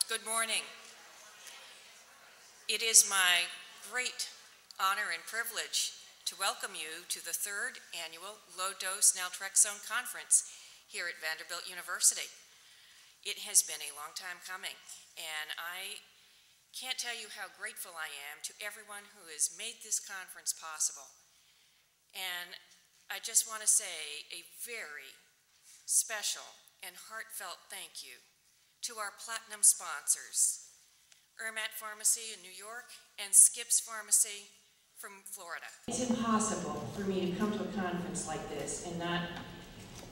Good morning. It is my great honor and privilege to welcome you to the third annual low-dose naltrexone conference here at Vanderbilt University. It has been a long time coming, and I can't tell you how grateful I am to everyone who has made this conference possible. And I just want to say a very special and heartfelt thank you to our platinum sponsors, Ermat Pharmacy in New York and Skips Pharmacy from Florida. It's impossible for me to come to a conference like this and not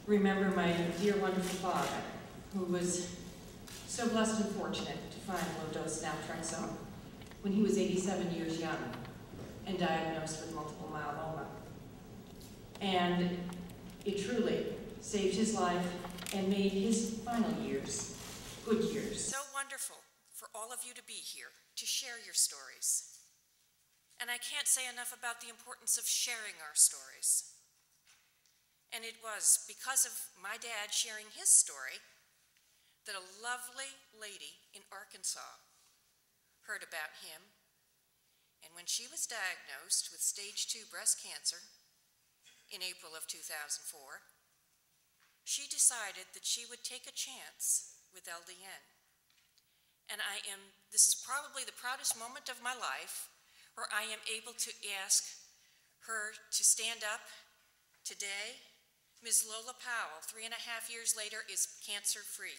remember my dear, wonderful father, who was so blessed and fortunate to find low-dose naltrexone when he was 87 years young and diagnosed with multiple myeloma. And it truly saved his life and made his final years good years. So wonderful for all of you to be here to share your stories. And I can't say enough about the importance of sharing our stories. And it was because of my dad sharing his story that a lovely lady in Arkansas heard about him. And when she was diagnosed with stage 2 breast cancer in April of 2004, she decided that she would take a chance with LDN. And this is probably the proudest moment of my life, where I am able to ask her to stand up today. Ms. Lola Powell, 3.5 years later, is cancer-free.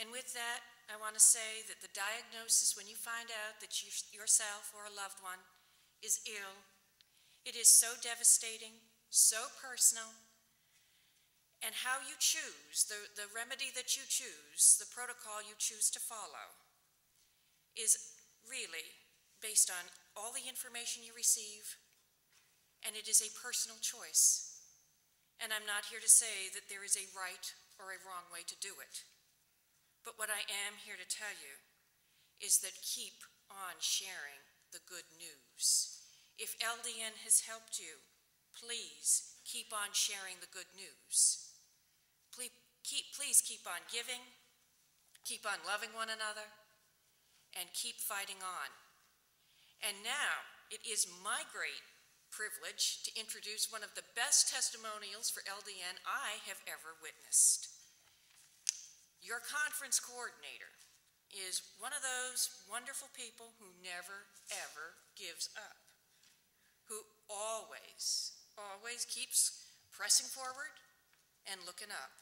And with that, I want to say that the diagnosis, when you find out that you yourself or a loved one is ill, it is so devastating, so personal, and how you choose, the remedy that you choose, the protocol you choose to follow, is really based on all the information you receive, and it is a personal choice. And I'm not here to say that there is a right or a wrong way to do it. But what I am here to tell you is that keep on sharing the good news. If LDN has helped you, please keep on sharing the good news. Please keep on giving, keep on loving one another, and keep fighting on. And now, it is my great privilege to introduce one of the best testimonials for LDN I have ever witnessed. Your conference coordinator is one of those wonderful people who never, ever gives up, who always keeps pressing forward and looking up.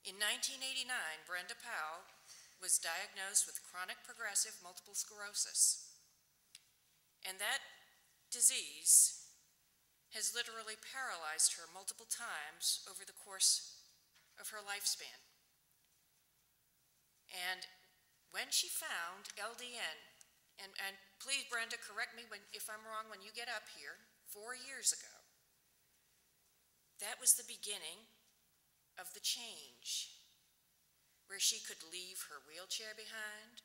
In 1989, Brenda Powell was diagnosed with chronic progressive multiple sclerosis. And that disease has literally paralyzed her multiple times over the course of her lifespan. And when she found LDN, and please, Brenda, correct me if I'm wrong when you get up here, 4 years ago, that was the beginning of the change, where she could leave her wheelchair behind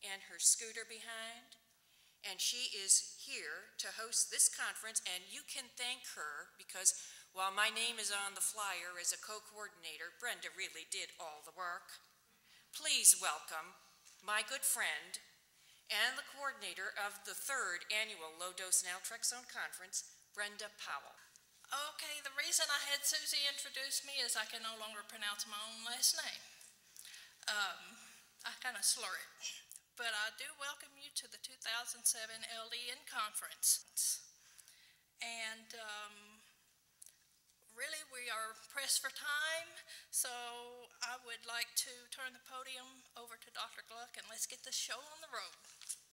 and her scooter behind, and she is here to host this conference, and you can thank her because while my name is on the flyer as a co-coordinator, Brenda really did all the work. Please welcome my good friend and the coordinator of the third annual low-dose naltrexone conference, Brenda Powell. Okay, the reason I had Suzie introduce me is I can no longer pronounce my own last name. I kind of slur it. But I do welcome you to the 2007 LDN Conference. And really, we are pressed for time, so I would like to turn the podium over to Dr. Gluck, and let's get this show on the road.